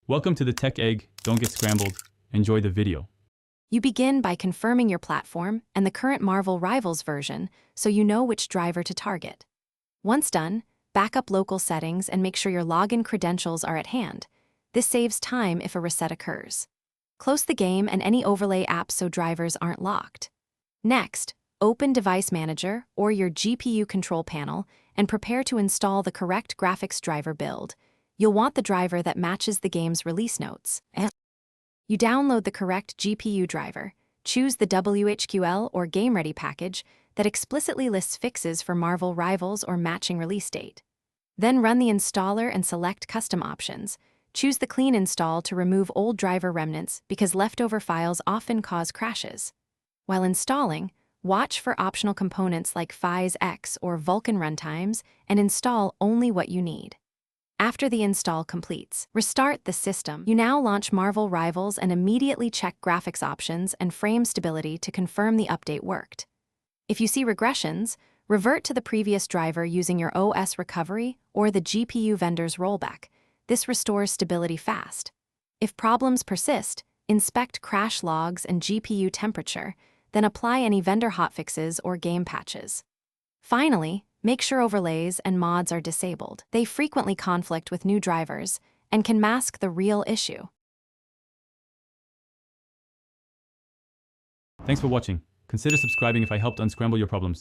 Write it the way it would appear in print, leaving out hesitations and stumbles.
Welcome to the Tech Egg. Don't get scrambled. Enjoy the video. You begin by confirming your platform and the current Marvel Rivals version so you know which driver to target. Once done, back up local settings and make sure your login credentials are at hand. This saves time if a reset occurs. Close the game and any overlay apps so drivers aren't locked. Next, open Device Manager or your GPU control panel and prepare to install the correct graphics driver build. You'll want the driver that matches the game's release notes. You download the correct GPU driver, choose the WHQL or Game Ready package that explicitly lists fixes for Marvel Rivals or matching release date. Then run the installer and select custom options. Choose the clean install to remove old driver remnants because leftover files often cause crashes. While installing, watch for optional components like FizeX or Vulkan runtimes and install only what you need. After the install completes, restart the system. You now launch Marvel Rivals and immediately check graphics options and frame stability to confirm the update worked. If you see regressions, revert to the previous driver using your OS recovery or the GPU vendor's rollback. This restores stability fast. If problems persist, inspect crash logs and GPU temperature, then apply any vendor hotfixes or game patches. Finally, make sure overlays and mods are disabled. They frequently conflict with new drivers and can mask the real issue. Thanks for watching. Consider subscribing if I helped unscramble your problems.